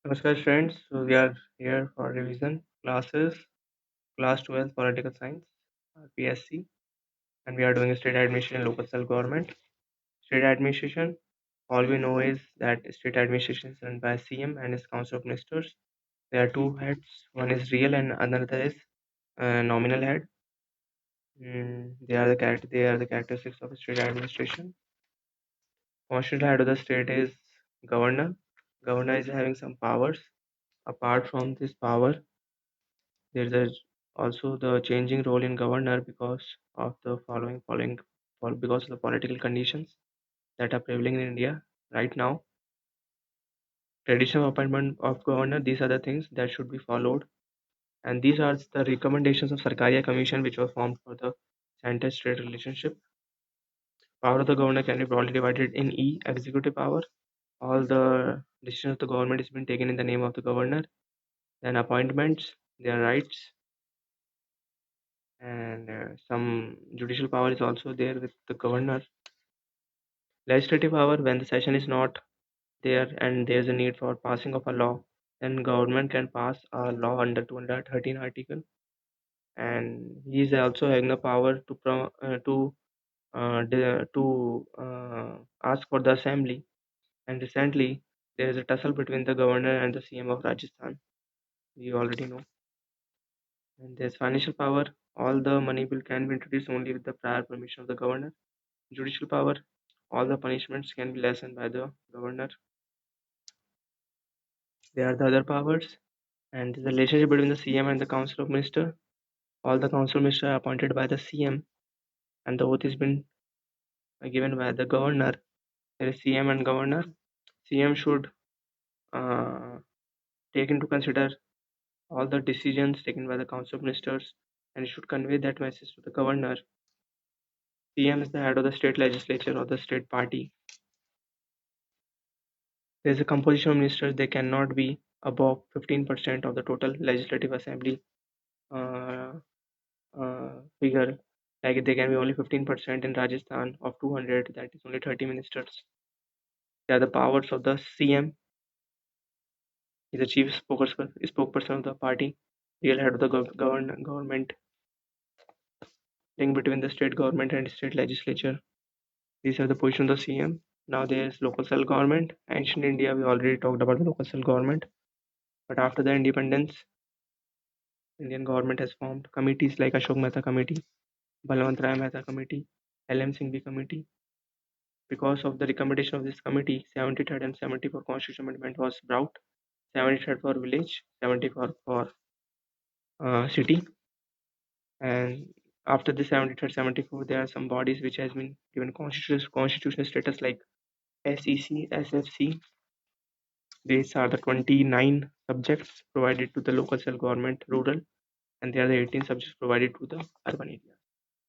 Namaskar friends, so we are here for revision classes, class 12 political science, PSC, and we are doing state administration and local self government. State administration, all we know is that state administration is run by CM and his council of ministers. There are two heads, one is real and another is nominal head. They are the characteristics of state administration. Constitutional head of the state is governor. Governor is having some powers. Apart from this power, there is also the changing role in governor because of the because of the political conditions that are prevailing in India right now. Traditional appointment of governor, these are the things that should be followed, and these are the recommendations of Sarkaria Commission which were formed for the center-state relationship. Power of the governor can be broadly divided in executive power. All the decisions of the government is being taken in the name of the governor. Then appointments, their rights, and some judicial power is also there with the governor. Legislative power, when the session is not there and there is a need for passing of a law, then government can pass a law under 213 article, and he is also having the power to ask for the assembly. And recently there is a tussle between the governor and the CM of Rajasthan. We already know. And there's financial power. All the money bill can be introduced only with the prior permission of the governor. Judicial power. All the punishments can be lessened by the governor. There are the other powers, and the relationship between the CM and the Council of Minister. All the Council of Minister are appointed by the CM, and the oath has been given by the governor. There is CM and governor. CM should uh, take into consider all the decisions taken by the Council of Ministers, and should convey that message to the governor. CM is the head of the state legislature or the state party. There is a composition of ministers; they cannot be above 15% of the total legislative assembly uh, figure. Like they can be only 15% in Rajasthan of 200, that is only 30 ministers. They are the powers of the CM. He is the chief spokesperson of the party, real head of the government, link between the state government and state legislature. These are the positions of the CM. Now there is local self government. Ancient India, we already talked about the local self government. But after the independence, Indian government has formed committees like Ashok Mehta Committee, Balwant Rai Mehta Committee, LM Singhvi Committee. Because of the recommendation of this committee, 73rd and 74th Constitution Amendment was brought. 73rd for village, 74th for city. And after the 73rd, 74th, there are some bodies which has been given constitutional status like SEC, SFC. These are the 29 subjects provided to the local self government rural, and there are the 18 subjects provided to the urban area.